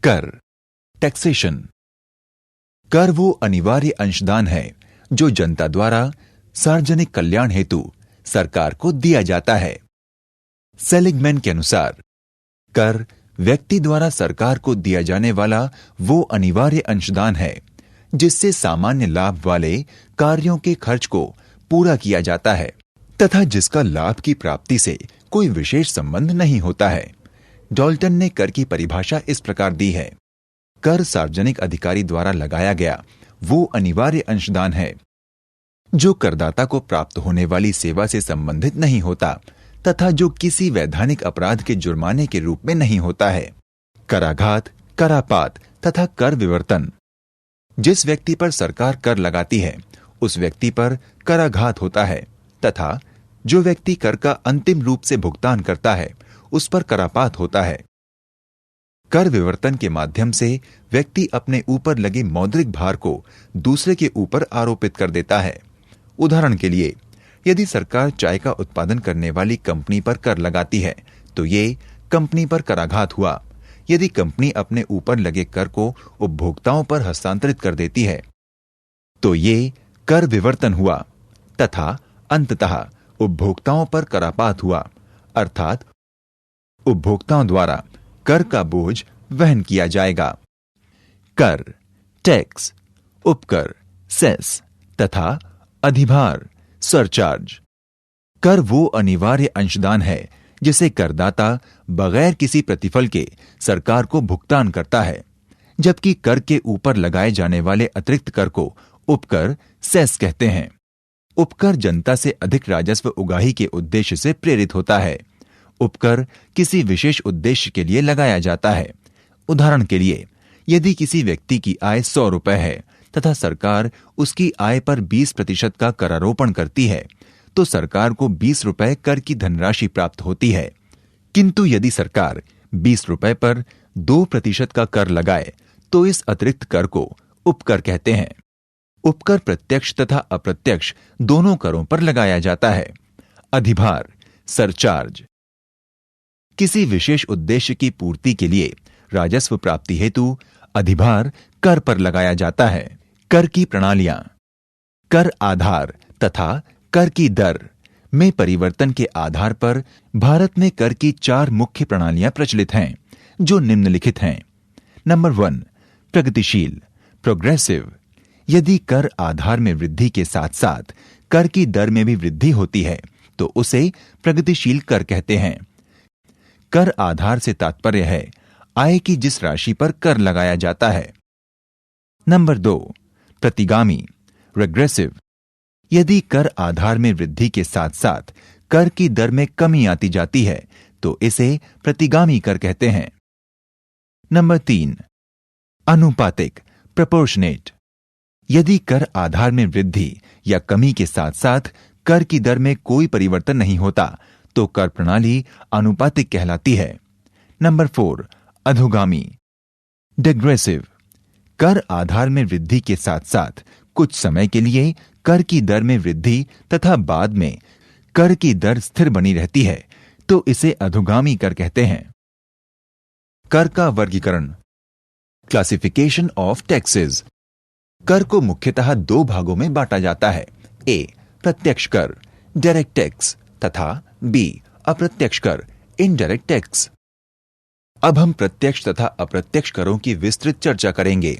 कर, टैक्सेशन। कर वो अनिवार्य अंशदान है जो जनता द्वारा सार्वजनिक कल्याण हेतु सरकार को दिया जाता है। सेलिगमैन के अनुसार कर व्यक्ति द्वारा सरकार को दिया जाने वाला वो अनिवार्य अंशदान है जिससे सामान्य लाभ वाले कार्यों के खर्च को पूरा किया जाता है तथा जिसका लाभ की प्राप्ति से कोई विशेष संबंध नहीं होता है। डॉल्टन ने कर की परिभाषा इस प्रकार दी है: कर सार्वजनिक अधिकारी द्वारा लगाया गया वो अनिवार्य अंशदान है जो करदाता को प्राप्त होने वाली सेवा से संबंधित नहीं होता तथा जो किसी वैधानिक अपराध के जुर्माने के रूप में नहीं होता है। कराघात, करापात तथा कर विवर्तन। जिस व्यक्ति पर सरकार कर लगाती है उस व्यक्ति पर कराघात होता है तथा जो व्यक्ति कर का अंतिम रूप से भुगतान करता है उस पर करापात होता है। कर विवर्तन के माध्यम से व्यक्ति अपने ऊपर लगे मौद्रिक भार को दूसरे के ऊपर आरोपित कर देता है। उदाहरण के लिए, यदि सरकार चाय का उत्पादन करने वाली कंपनी पर कर लगाती है तो ये कंपनी पर कराघात हुआ। यदि कंपनी अपने ऊपर लगे कर को उपभोक्ताओं पर हस्तांतरित कर देती है तो ये कर विवर्तन हुआ तथा अंततः उपभोक्ताओं पर करापात हुआ, अर्थात उपभोक्ताओं द्वारा कर का बोझ वहन किया जाएगा। कर, टैक्स, उपकर, सेस तथा अधिभार, सरचार्ज। कर वो अनिवार्य अंशदान है जिसे करदाता बगैर किसी प्रतिफल के सरकार को भुगतान करता है, जबकि कर के ऊपर लगाए जाने वाले अतिरिक्त कर को उपकर, सेस कहते हैं। उपकर जनता से अधिक राजस्व उगाही के उद्देश्य से प्रेरित होता है। उपकर किसी विशेष उद्देश्य के लिए लगाया जाता है। उदाहरण के लिए, यदि किसी व्यक्ति की आय 100 रुपए है तथा सरकार उसकी आय पर 20% का करारोपण करती है तो सरकार को 20 रुपए कर की धनराशि प्राप्त होती है। किंतु यदि सरकार 20 रुपए पर 2% का कर लगाए तो इस अतिरिक्त कर को उपकर कहते हैं। उपकर प्रत्यक्ष तथा अप्रत्यक्ष दोनों करों पर लगाया जाता है। अधिभार, सरचार्ज। किसी विशेष उद्देश्य की पूर्ति के लिए राजस्व प्राप्ति हेतु अधिभार कर पर लगाया जाता है। कर की प्रणालियां। कर आधार तथा कर की दर में परिवर्तन के आधार पर भारत में कर की 4 मुख्य प्रणालियां प्रचलित हैं जो निम्नलिखित हैं। नंबर 1, प्रगतिशील, प्रोग्रेसिव। यदि कर आधार में वृद्धि के साथ साथ कर की दर में भी वृद्धि होती है तो उसे प्रगतिशील कर कहते हैं। कर आधार से तात्पर्य है आय की जिस राशि पर कर लगाया जाता है। नंबर 2, प्रतिगामी, रेग्रेसिव। यदि कर आधार में वृद्धि के साथ साथ कर की दर में कमी आती जाती है तो इसे प्रतिगामी कर कहते हैं। नंबर 3, अनुपातिक, प्रोपोर्शनेट। यदि कर आधार में वृद्धि या कमी के साथ साथ कर की दर में कोई परिवर्तन नहीं होता तो कर प्रणाली अनुपातिक कहलाती है। नंबर 4, अधोगामी, डिग्रेसिव। कर आधार में वृद्धि के साथ साथ कुछ समय के लिए कर की दर में वृद्धि तथा बाद में कर की दर स्थिर बनी रहती है तो इसे अधोगामी कर कहते हैं। कर का वर्गीकरण। Classification of taxes. कर को मुख्यतः 2 भागों में बांटा जाता है। ए, प्रत्यक्ष कर, डायरेक्ट टैक्स तथा बी, अप्रत्यक्ष कर, इनडायरेक्ट टैक्स। अब हम प्रत्यक्ष तथा अप्रत्यक्ष करों की विस्तृत चर्चा करेंगे।